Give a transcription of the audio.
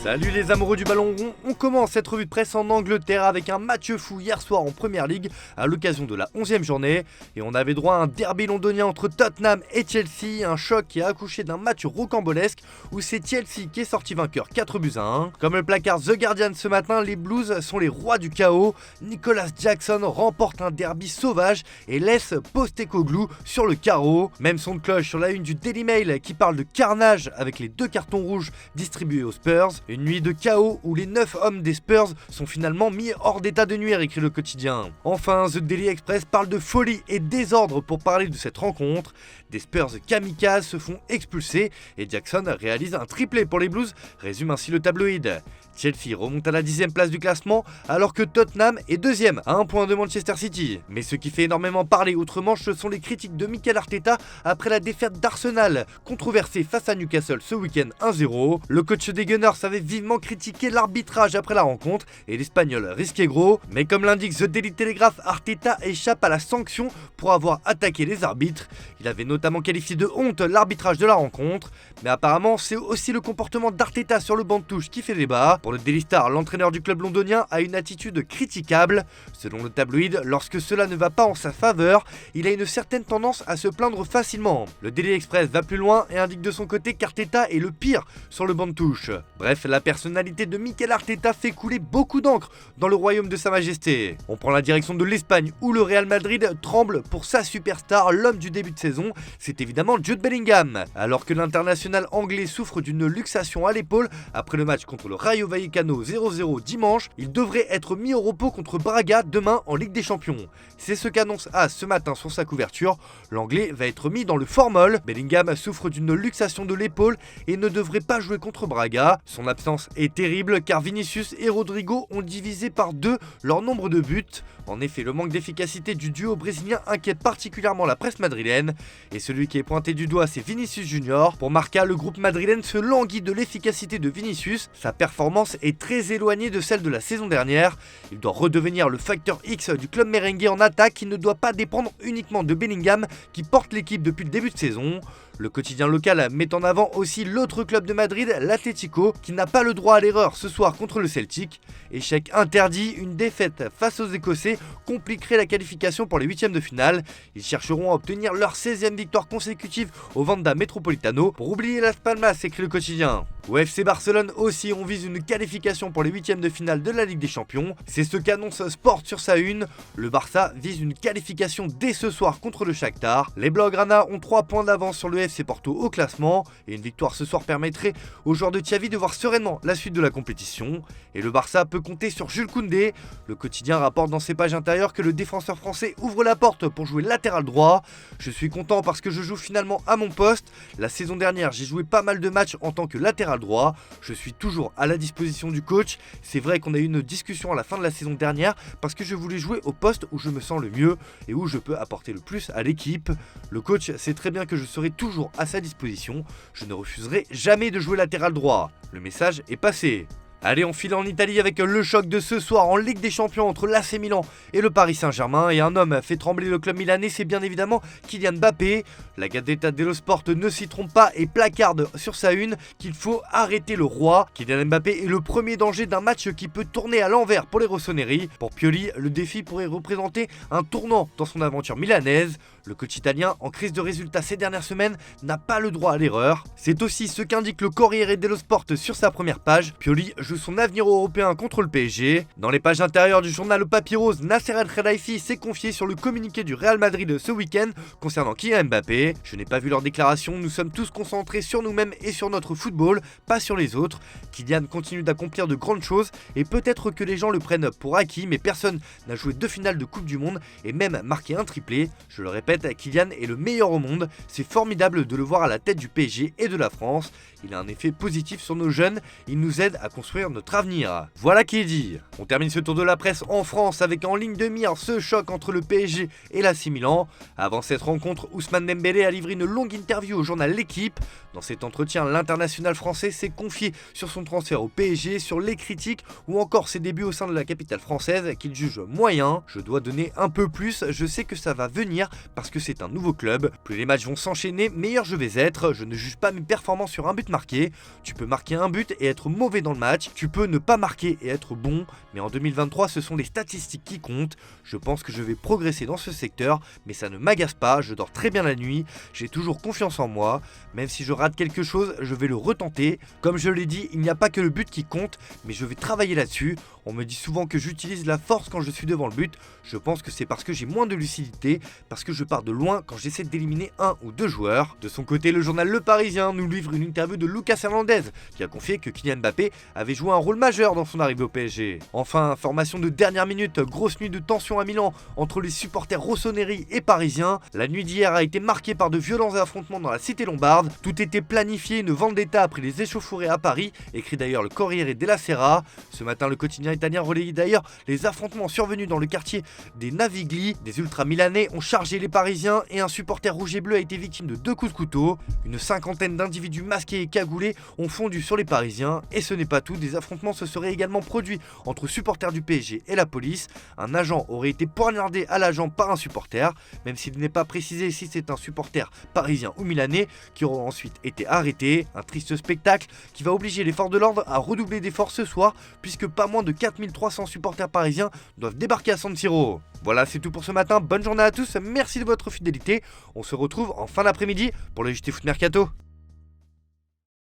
Salut les amoureux du ballon rond, on commence cette revue de presse en Angleterre avec un match fou hier soir en Premier League à l'occasion de la 11e journée et on avait droit à un derby londonien entre Tottenham et Chelsea, un choc qui a accouché d'un match rocambolesque où c'est Chelsea qui est sorti vainqueur 4-1. Comme le placard The Guardian ce matin, les Blues sont les rois du chaos. Nicolas Jackson remporte un derby sauvage et laisse Postecoglou sur le carreau. Même son de cloche sur la une du Daily Mail qui parle de carnage avec les 2 cartons rouges distribués aux Spurs. Une nuit de chaos où les 9 hommes des Spurs sont finalement mis hors d'état de nuire, écrit le quotidien. Enfin, The Daily Express parle de folie et désordre pour parler de cette rencontre. Des Spurs kamikazes se font expulser et Jackson réalise un triplé pour les Blues, résume ainsi le tabloïd. Chelsea remonte à la 10e place du classement alors que Tottenham est 2e à 1 point de Manchester City. Mais ce qui fait énormément parler outre-Manche, ce sont les critiques de Mikel Arteta après la défaite d'Arsenal, controversée face à Newcastle ce week-end 1-0. Le coach des Gunners avait vivement critiqué l'arbitrage après la rencontre et l'Espagnol risquait gros. Mais comme l'indique The Daily Telegraph, Arteta échappe à la sanction pour avoir attaqué les arbitres. Il avait notamment qualifié de honte l'arbitrage de la rencontre. Mais apparemment, c'est aussi le comportement d'Arteta sur le banc de touche qui fait débat. Pour le Daily Star, l'entraîneur du club londonien a une attitude critiquable. Selon le tabloïd, lorsque cela ne va pas en sa faveur, il a une certaine tendance à se plaindre facilement. Le Daily Express va plus loin et indique de son côté qu'Arteta est le pire sur le banc de touche. Bref, la personnalité de Mikel Arteta fait couler beaucoup d'encre dans le royaume de Sa Majesté. On prend la direction de l'Espagne où le Real Madrid tremble pour sa superstar, l'homme du début de saison, c'est évidemment Jude Bellingham. Alors que l'international anglais souffre d'une luxation à l'épaule après le match contre le Rayo Vallecano 0-0 dimanche, il devrait être mis au repos contre Braga demain en Ligue des Champions. C'est ce qu'annonce AS ce matin sur sa couverture. L'anglais va être mis dans le formol. Bellingham souffre d'une luxation de l'épaule et ne devrait pas jouer contre Braga. Son absence est terrible car Vinicius et Rodrigo ont divisé par 2 leur nombre de buts. En effet, le manque d'efficacité du duo brésilien inquiète particulièrement la presse madrilène et celui qui est pointé du doigt, c'est Vinicius Junior. Pour Marca, le groupe madrilène se languit de l'efficacité de Vinicius. Sa performance est très éloignée de celle de la saison dernière. Il doit redevenir le facteur X du club merengue en attaque qui ne doit pas dépendre uniquement de Bellingham qui porte l'équipe depuis le début de saison. Le quotidien local met en avant aussi l'autre club de Madrid, l'Atlético, qui n'a pas le droit à l'erreur ce soir contre le Celtic. Échec interdit, une défaite face aux Écossais compliquerait la qualification pour les 8e de finale. Ils chercheront à obtenir leur 16e victoire consécutive au Wanda Metropolitano pour oublier Las Palmas, écrit le quotidien. Au FC Barcelone aussi, on vise une qualification pour les 8e de finale de la Ligue des Champions. C'est ce qu'annonce Sport sur sa une. Le Barça vise une qualification dès ce soir contre le Shakhtar. Les Blaugrana ont 3 points d'avance sur le FC Porto au classement et une victoire ce soir permettrait aux joueurs de Xavi de voir sereinement la suite de la compétition. Et le Barça peut compter sur Jules Koundé. Le quotidien rapporte dans ses pages intérieures que le défenseur français ouvre la porte pour jouer latéral droit. Je suis content parce que je joue finalement à mon poste. La saison dernière, j'ai joué pas mal de matchs en tant que latéral droit. Je suis toujours à la disposition du coach. C'est vrai qu'on a eu une discussion à la fin de la saison dernière parce que je voulais jouer au poste où je me sens le mieux et où je peux apporter le plus à l'équipe. Le coach sait très bien que je serai toujours à sa disposition. Je ne refuserai jamais de jouer latéral droit. Le message est passé. Allez, on file en Italie avec le choc de ce soir en Ligue des Champions entre l'AC Milan et le Paris Saint-Germain. Et un homme fait trembler le club milanais, c'est bien évidemment Kylian Mbappé. La Gazzetta dello Sport ne s'y trompe pas et placarde sur sa une qu'il faut arrêter le roi. Kylian Mbappé est le premier danger d'un match qui peut tourner à l'envers pour les rossoneri. Pour Pioli, le défi pourrait représenter un tournant dans son aventure milanaise. Le coach italien, en crise de résultats ces dernières semaines, n'a pas le droit à l'erreur. C'est aussi ce qu'indique le Corriere dello Sport sur sa première page. Pioli joue son avenir européen contre le PSG. Dans les pages intérieures du journal Le Papier Rose, Nasser El-Khelaifi s'est confié sur le communiqué du Real Madrid ce week-end concernant Kylian Mbappé. Je n'ai pas vu leur déclaration, nous sommes tous concentrés sur nous-mêmes et sur notre football, pas sur les autres. Kylian continue d'accomplir de grandes choses et peut-être que les gens le prennent pour acquis, mais personne n'a joué 2 finales de Coupe du Monde et même marqué un triplé. Je le répète, Kylian est le meilleur au monde, c'est formidable de le voir à la tête du PSG et de la France. Il a un effet positif sur nos jeunes, il nous aide à construire notre avenir. Voilà qui est dit. On termine ce tour de la presse en France avec en ligne de mire ce choc entre le PSG et l'AC Milan. Avant cette rencontre, Ousmane Dembélé a livré une longue interview au journal L'Équipe. Dans cet entretien, l'international français s'est confié sur son transfert au PSG, sur les critiques ou encore ses débuts au sein de la capitale française qu'il juge moyen. Je dois donner un peu plus, je sais que ça va venir parce que c'est un nouveau club. Plus les matchs vont s'enchaîner, meilleur je vais être. Je ne juge pas mes performances sur un but marqué. Tu peux marquer un but et être mauvais dans le match. Tu peux ne pas marquer et être bon. Mais en 2023, ce sont les statistiques qui comptent. Je pense que je vais progresser dans ce secteur, mais ça ne m'agace pas. Je dors très bien la nuit. J'ai toujours confiance en moi. Même si je rate quelque chose, je vais le retenter. Comme je l'ai dit, il n'y a pas que le but qui compte, mais je vais travailler là-dessus. On me dit souvent que j'utilise la force quand je suis devant le but. Je pense que c'est parce que j'ai moins de lucidité, parce que je pars de loin quand j'essaie d'éliminer un ou deux joueurs. De son côté, le journal Le Parisien nous livre une interview de Lucas Hernandez, qui a confié que Kylian Mbappé avait joué un rôle majeur dans son arrivée au PSG. Enfin, information de dernière minute, grosse nuit de tension à Milan entre les supporters rossoneri et parisiens. La nuit d'hier a été marquée par de violents affrontements dans la cité lombarde. Tout était planifié, une vendetta après les échauffourées à Paris, écrit d'ailleurs le Corriere della Sera. Ce matin, le quotidien italien relayait d'ailleurs les affrontements survenus dans le quartier des Navigli. Des ultras milanais ont chargé les Parisiens et un supporter rouge et bleu a été victime de 2 coups de couteau. Une cinquantaine d'individus masqués et cagoulés ont fondu sur les Parisiens. Et ce n'est pas tout, des affrontements se seraient également produits entre supporters du PSG et la police. Un agent aurait été poignardé à l'agent par un supporter, même s'il n'est pas précisé si c'est un supporter parisien ou milanais qui aura ensuite été arrêté. Un triste spectacle qui va obliger les forces de l'ordre à redoubler d'efforts ce soir, puisque pas moins de 4300 supporters parisiens doivent débarquer à San Siro. Voilà, c'est tout pour ce matin. Bonne journée à tous, merci de votre fidélité. On se retrouve en fin d'après-midi pour le JT Foot Mercato.